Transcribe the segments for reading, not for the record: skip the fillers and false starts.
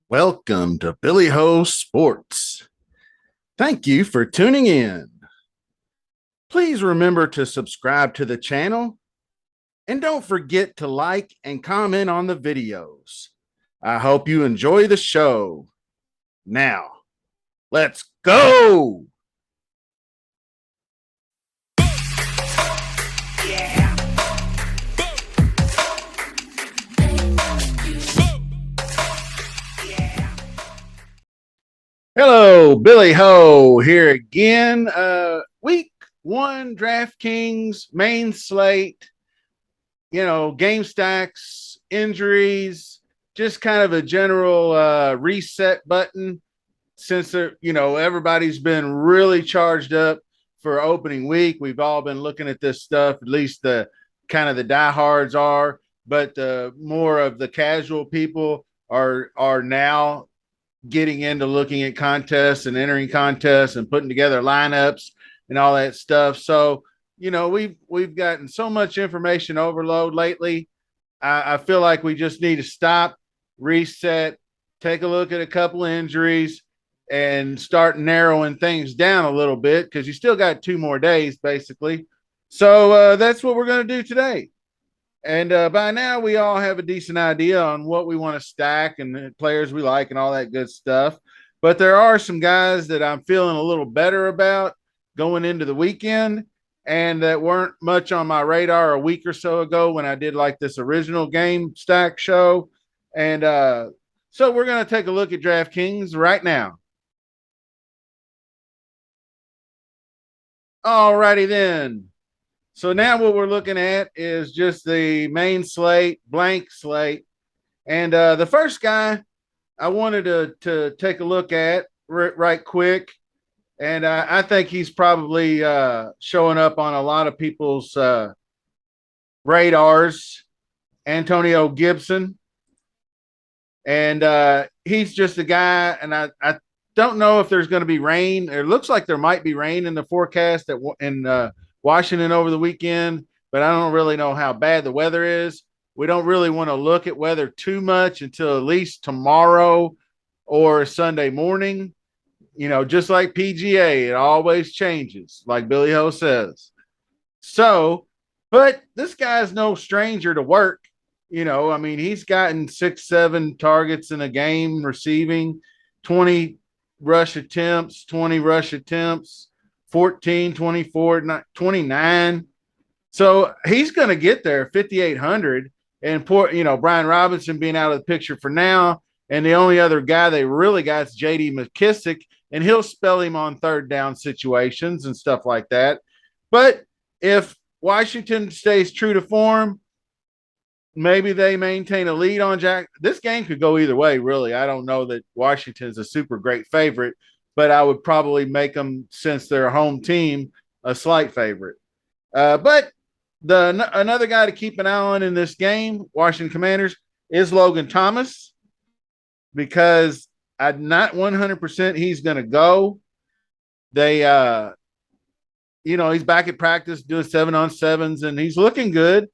Welcome to Billy Ho Sports. Thank you for tuning in. Please remember to subscribe to the channel and don't forget to like and comment on the videos. I hope you enjoy the show. Now, let's go. Hello, Billy Ho here again. Week one DraftKings main slate, game stacks, injuries, just kind of a general reset button since everybody's been really charged up for opening week. We've all been looking at this stuff, at least the kind of the diehards are, but more of the casual people are now getting into looking at contests and entering contests and putting together lineups and all that stuff. So, we've gotten so much information overload lately. I feel like we just need to stop, reset, take a look at a couple injuries, and start narrowing things down a little bit because you still got 2 more days, basically. So that's what we're going to do today. And by now, we all have a decent idea on what we want to stack and the players we like and all that good stuff. But there are some guys that I'm feeling a little better about going into the weekend and that weren't much on my radar a week or so ago when I did like this original game stack show. And so we're going to take a look at DraftKings right now. All righty then. So now what we're looking at is just the main slate, blank slate. And the first guy I wanted to take a look at right quick. And I think he's probably showing up on a lot of people's radars, Antonio Gibson. And he's just a guy, and I don't know if there's going to be rain. It looks like there might be rain in the forecast in Washington over the weekend, but I don't really know how bad the weather is. We don't really want to look at weather too much until at least tomorrow or Sunday morning. Just like PGA, it always changes, like Billy Ho says. So, but this guy's no stranger to work. He's gotten 6-7 targets in a game receiving, 20 rush attempts, 20 rush attempts, 14, 24, 29. So he's going to get there 5,800. And Brian Robinson being out of the picture for now. And the only other guy they really got is JD McKissick, and he'll spell him on third down situations and stuff like that. But if Washington stays true to form, maybe they maintain a lead on Jack. This game could go either way, really. I don't know that Washington's a super great favorite, but I would probably make them, since they're a home team, a slight favorite. But another guy to keep an eye on in this game, Washington Commanders, is Logan Thomas, because I'm not 100% he's going to go. They, he's back at practice doing 7-on-7s, and he's looking good.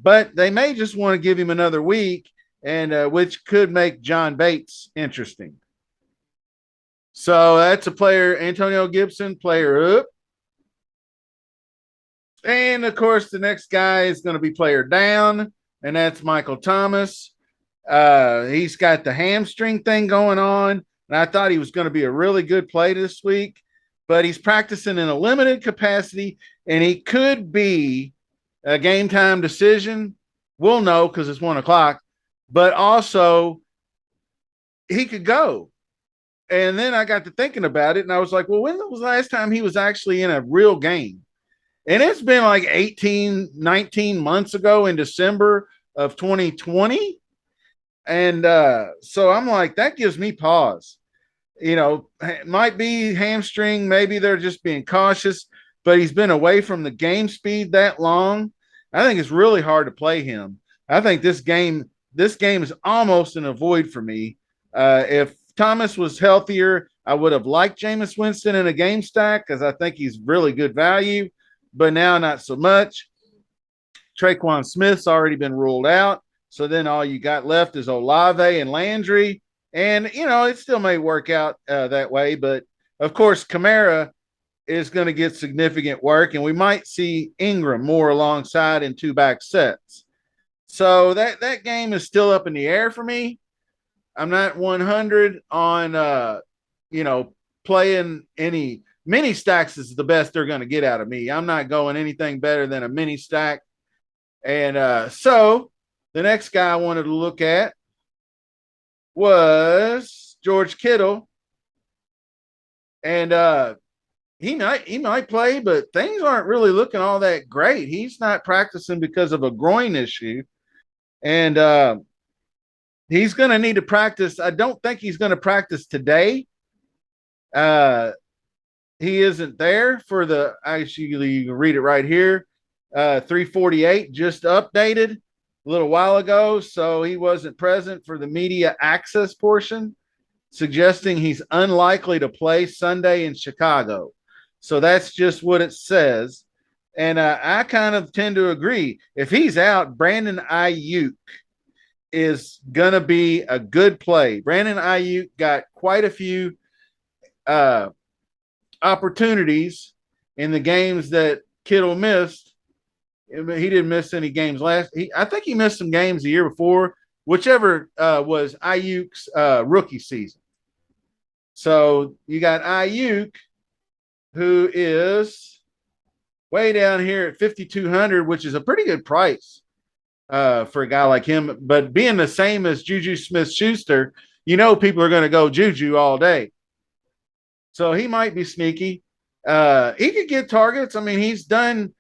But they may just want to give him another week, and which could make John Bates interesting. So that's a player, Antonio Gibson, player up. And, of course, the next guy is going to be player down, and that's Michael Thomas. He's got the hamstring thing going on, and I thought he was going to be a really good play this week, but he's practicing in a limited capacity, and he could be a game time decision. We'll know because it's 1 o'clock, but also he could go. And then I got to thinking about it, and I was like, well, when was the last time he was actually in a real game? And it's been like 18, 19 months ago in December of 2020. And so I'm like, that gives me pause. It might be hamstring. Maybe they're just being cautious, but he's been away from the game speed that long. I think it's really hard to play him. I think this game is almost an avoid for me. If Thomas was healthier, I would have liked Jameis Winston in a game stack because I think he's really good value, but now not so much. Traquan Smith's already been ruled out. So then all you got left is Olave and Landry. And, it still may work out that way. But of course, Kamara is going to get significant work, and we might see Ingram more alongside in two back sets. So that game is still up in the air for me. I'm not 100 on, playing any mini stacks is the best they're going to get out of me. I'm not going anything better than a mini stack. And so the next guy I wanted to look at was George Kittle. And he might play, but things aren't really looking all that great. He's not practicing because of a groin issue. And he's going to need to practice. I don't think he's going to practice today. He isn't there for the, actually, you can read it right here. 348 just updated a little while ago. So he wasn't present for the media access portion, suggesting he's unlikely to play Sunday in Chicago. So that's just what it says. And I kind of tend to agree. If he's out, Brandon Aiyuk is going to be a good play. Brandon Aiyuk got quite a few opportunities in the games that Kittle missed. He didn't miss any games I think he missed some games the year before, whichever was Aiyuk's rookie season. So you got Aiyuk, who is way down here at 5,200, which is a pretty good price for a guy like him. But being the same as Juju Smith-Schuster, people are going to go Juju all day. So he might be sneaky. He could get targets. I mean, he's done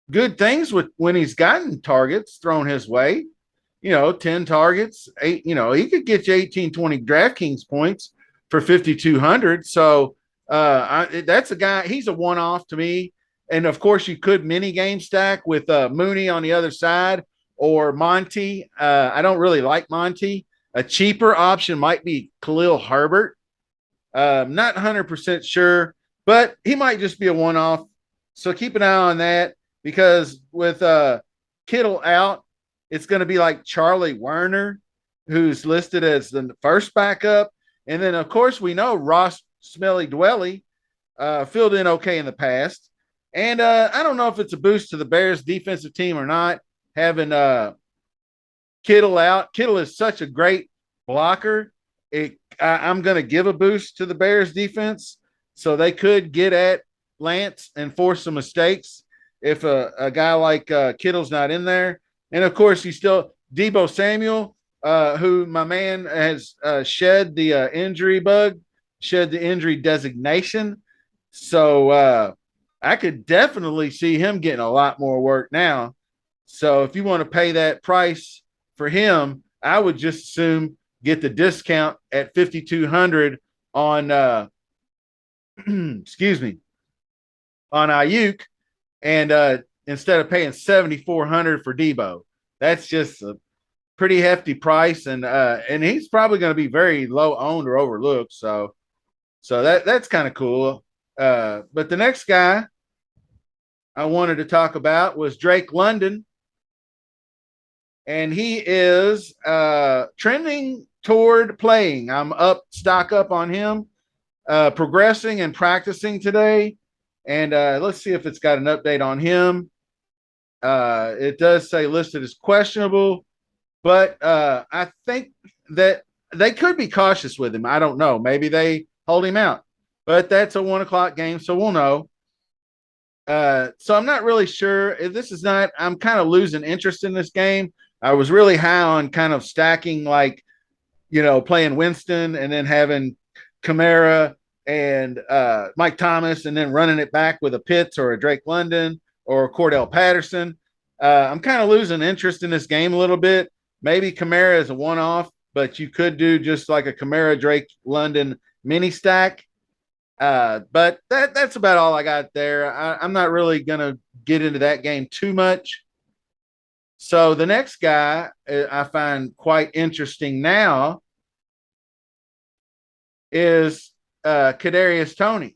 good things when he's gotten targets thrown his way. 10 targets, 8. He could get you 18, 20 DraftKings points for 5,200. So that's a guy. He's a one-off to me. And of course, you could mini game stack with Mooney on the other side or Monty. I don't really like Monty. A cheaper option might be Khalil Herbert. Not 100% sure, but he might just be a one-off. So keep an eye on that, because with Kittle out, it's going to be like Charlie Werner, who's listed as the first backup. And then, of course, we know Ross Smelly Dwelly filled in okay in the past. And I don't know if it's a boost to the Bears defensive team or not, having Kittle out. Kittle is such a great blocker. I'm going to give a boost to the Bears defense, so they could get at Lance and force some mistakes if a guy like Kittle's not in there. And of course, you still Deebo Samuel, who my man has shed the injury bug, shed the injury designation. So I could definitely see him getting a lot more work now. So if you want to pay that price for him, I would just assume get the discount at 5,200 on excuse me, on Aiyuk, and instead of paying 7,400 for Deebo. That's just a pretty hefty price, and he's probably going to be very low owned or overlooked. So that's kind of cool. But the next guy I wanted to talk about was Drake London, and he is trending toward playing. I'm stock up on him, progressing and practicing today. And let's see if it's got an update on him. It does say listed as questionable, but I think that they could be cautious with him. I don't know. Maybe they hold him out, but that's a 1:00 game, so we'll know. So I'm not really sure. This is not, I'm kind of losing interest in this game. I was really high on kind of stacking, like, playing Winston and then having Kamara and Mike Thomas and then running it back with a Pitts or a Drake London or a Cordell Patterson. I'm kind of losing interest in this game a little bit. Maybe Kamara is a one-off, but you could do just like a Kamara Drake London mini stack. But that's about all I got there. I'm not really going to get into that game too much. So the next guy I find quite interesting now is Kadarius Toney.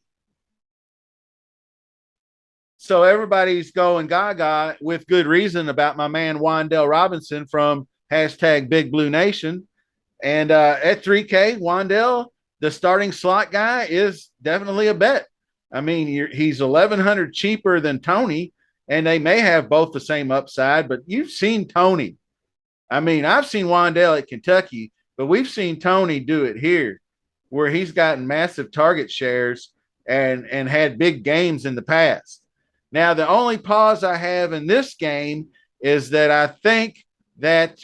So everybody's going gaga with good reason about my man Wandale Robinson from #Big Blue Nation. And at 3K, Wandell, the starting slot guy, is definitely a bet. I mean, he's 1,100 cheaper than Toney, and they may have both the same upside, but you've seen Toney. I mean, I've seen Wandell at Kentucky, but we've seen Toney do it here, where he's gotten massive target shares and had big games in the past. Now, the only pause I have in this game is that I think that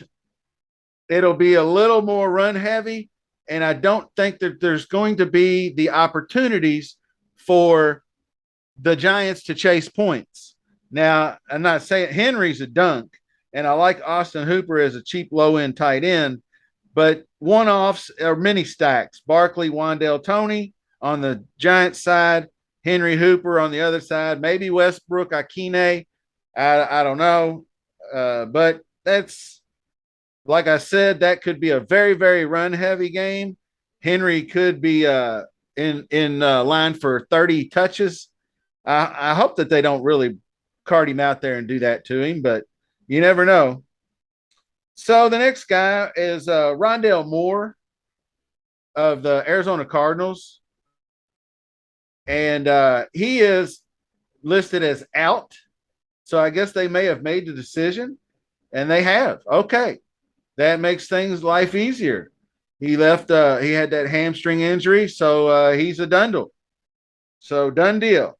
it'll be a little more run heavy, and I don't think that there's going to be the opportunities for the Giants to chase points. Now, I'm not saying Henry's a dunk, and I like Austin Hooper as a cheap low end tight end, but one offs or mini stacks. Barkley, Wandell, Toney on the Giants side, Henry Hooper on the other side, maybe Westbrook, Akine. I don't know. But that's, like I said, that could be a very, very run heavy game. Henry could be in line for 30 touches. I hope that they don't really cart him out there and do that to him, but you never know. So the next guy is Rondale Moore of the Arizona Cardinals, and he is listed as out. So I guess they may have made the decision, and they have. Okay, that makes things life easier. He left. He had that hamstring injury, so he's a dundle. So done deal.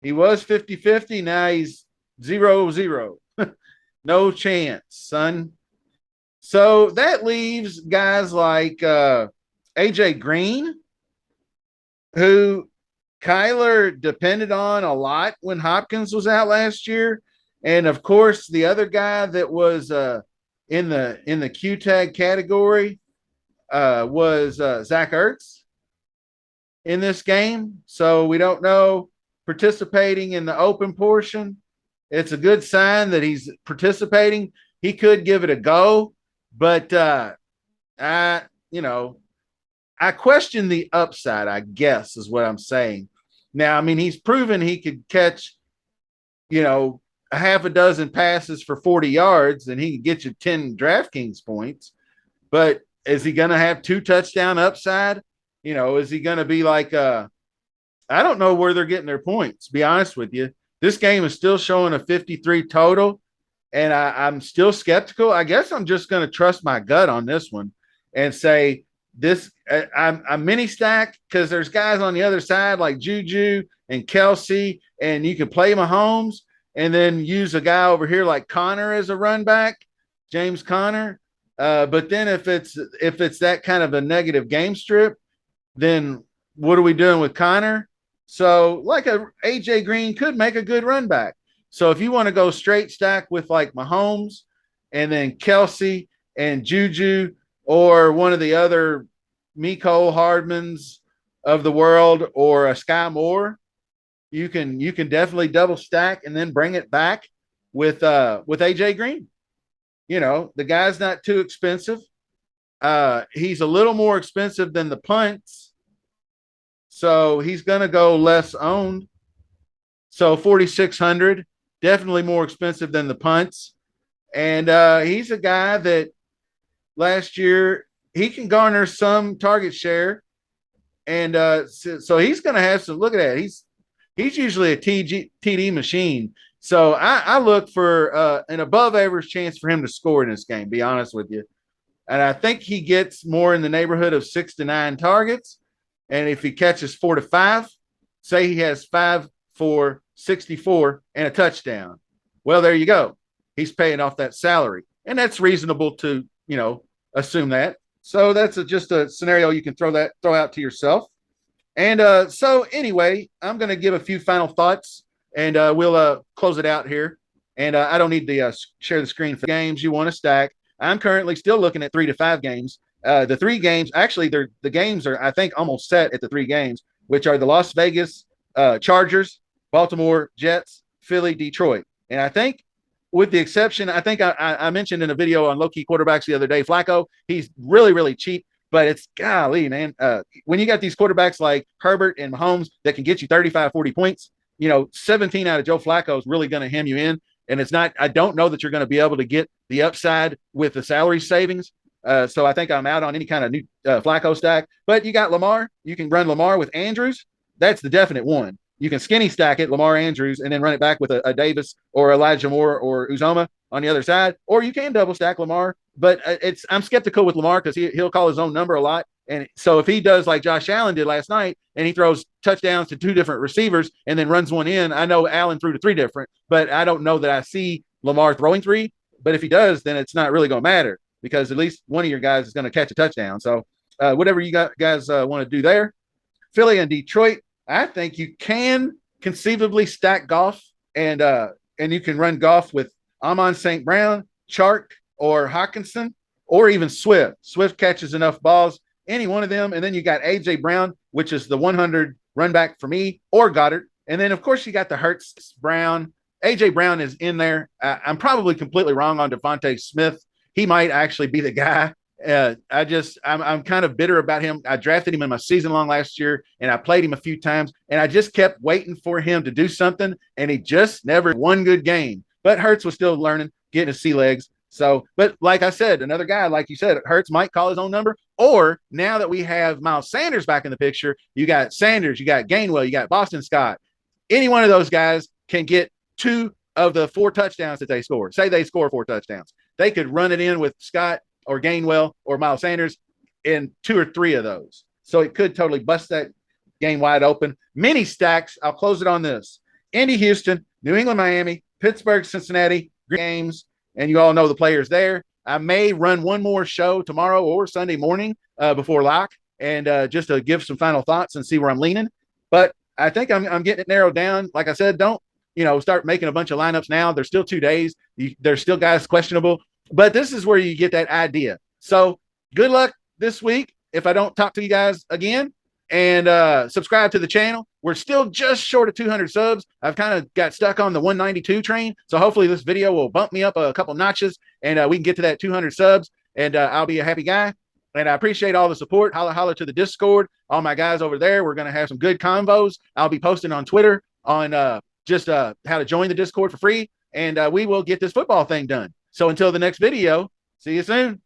He was 50-50. Now he's 0-0. No chance, son. So that leaves guys like AJ Green, who Kyler depended on a lot when Hopkins was out last year. And of course, the other guy that was in the Q tag category was Zach Ertz in this game. So we don't know, participating in the open portion. It's a good sign that he's participating. He could give it a go, but I, I question the upside, I guess, is what I'm saying. Now, I mean, he's proven he could catch, a half a dozen passes for 40 yards, and he can get you 10 DraftKings points. But is he going to have 2 touchdown upside? Is he going to be like, I don't know where they're getting their points, to be honest with you. This game is still showing a 53 total, and I'm still skeptical. I guess I'm just going to trust my gut on this one and say this. I'm mini stack because there's guys on the other side like Juju and Kelsey, and you can play Mahomes and then use a guy over here like Connor as a run back, James Connor. But then if it's that kind of a negative game strip, then what are we doing with Connor? So like a AJ Green could make a good run back. So if you want to go straight stack with like Mahomes and then Kelsey and Juju or one of the other Miko Hardmans of the world or a Sky Moore, you can definitely double stack and then bring it back with AJ Green. The guy's not too expensive. He's a little more expensive than the punts. So he's going to go less owned. So 4,600, definitely more expensive than the punts. And he's a guy that last year he can garner some target share. And so he's going to have some, look at that. He's usually a TD machine. So I look for an above average chance for him to score in this game, be honest with you. And I think he gets more in the neighborhood of 6 to 9 targets. And if he catches 4 to 5, say he has 5 for 64 and a touchdown. Well, there you go. He's paying off that salary. And that's reasonable to, assume that. So that's just a scenario you can throw out to yourself. And so anyway, I'm going to give a few final thoughts and we'll close it out here. And I don't need to share the screen for games you want to stack. I'm currently still looking at 3 to 5 games. The 3 games, actually, the games are, I think, almost set at the 3 games, which are the Las Vegas Chargers, Baltimore Jets, Philly, Detroit. And I think, with the exception, I think I mentioned in a video on low-key quarterbacks the other day, Flacco, he's really, really cheap, but it's, golly, man, when you got these quarterbacks like Herbert and Mahomes that can get you 35, 40 points, 17 out of Joe Flacco is really going to hem you in. And it's not, I don't know that you're going to be able to get the upside with the salary savings. So I think I'm out on any kind of new Flacco stack. But you got Lamar. You can run Lamar with Andrews. That's the definite one. You can skinny stack it, Lamar Andrews, and then run it back with a Davis or Elijah Moore or Uzoma on the other side. Or you can double stack Lamar. But I'm skeptical with Lamar because he'll call his own number a lot. And so if he does like Josh Allen did last night and he throws touchdowns to 2 different receivers and then runs one in, I know Allen threw to 3 different, but I don't know that I see Lamar throwing 3. But if he does, then it's not really going to matter because at least one of your guys is going to catch a touchdown. So whatever you guys want to do there. Philly and Detroit, I think you can conceivably stack Goff and you can run Goff with Amon St. Brown, Chark, or Hawkinson, or even Swift. Swift catches enough balls, any one of them. And then you got A.J. Brown, which is the 100 run back for me, or Goddard. And then, of course, you got the Hurts Brown. A.J. Brown is in there. I'm probably completely wrong on Devontae Smith. He might actually be the guy. I'm kind of bitter about him. I drafted him in my season long last year, and I played him a few times, and I just kept waiting for him to do something, and he just never won good game. But Hurts was still learning, getting his sea legs. So, but like I said, another guy, like you said, Hurts might call his own number. Or now that we have Miles Sanders back in the picture, you got Sanders, you got Gainwell, you got Boston Scott. Any one of those guys can get 2 of the 4 touchdowns that they score. Say they score 4 touchdowns. They could run it in with Scott or Gainwell or Miles Sanders in 2 or 3 of those. So it could totally bust that game wide open. Mini stacks, I'll close it on this. Indy, Houston, New England, Miami, Pittsburgh, Cincinnati, games, and you all know the players there. I may run one more show tomorrow or Sunday morning before lock and just to give some final thoughts and see where I'm leaning. But I think I'm getting it narrowed down. Like I said, don't start making a bunch of lineups now. There's still 2 days. There's still guys questionable. But this is where you get that idea. So good luck this week if I don't talk to you guys again. And subscribe to the channel. We're still just short of 200 subs. I've kind of got stuck on the 192 train. So hopefully this video will bump me up a couple notches and we can get to that 200 subs. And I'll be a happy guy. And I appreciate all the support. Holla, holla to the Discord. All my guys over there. We're going to have some good convos. I'll be posting on Twitter on just how to join the Discord for free. And we will get this football thing done. So until the next video, see you soon.